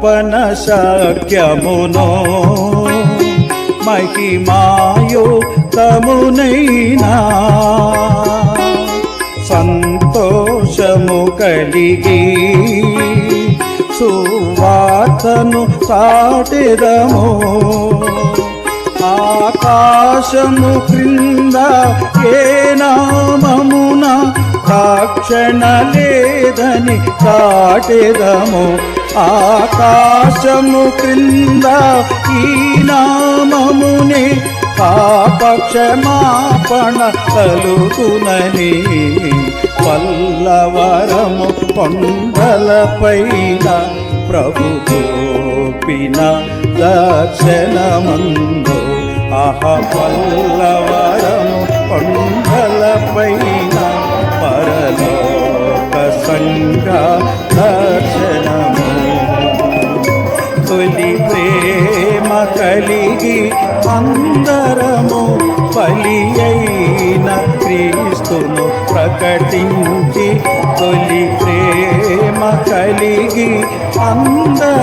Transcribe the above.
కల్పన శక్యమునో మహిమాయుక్తమునైనా సంతోషము కలిగి సువార్తను చాటెదము. ఆకాశము క్రింద ఏ నామమున రక్షణ లేదని చాటెదము. ఆకాశము క్రింద ఈ నామమునే పాపక్షమాపణ కలుగునని పల్లవరము కొండలపైన ప్రభు చూపిన దర్శనమందు. పల్లవరము కొండలపైన పరలోక సంఘ దర్శనము. తొలి ప్రేమ కలిగి అందరము బలి అయిన క్రీస్తును ప్రకటించి, తొలి ప్రేమ కలిగి అందరము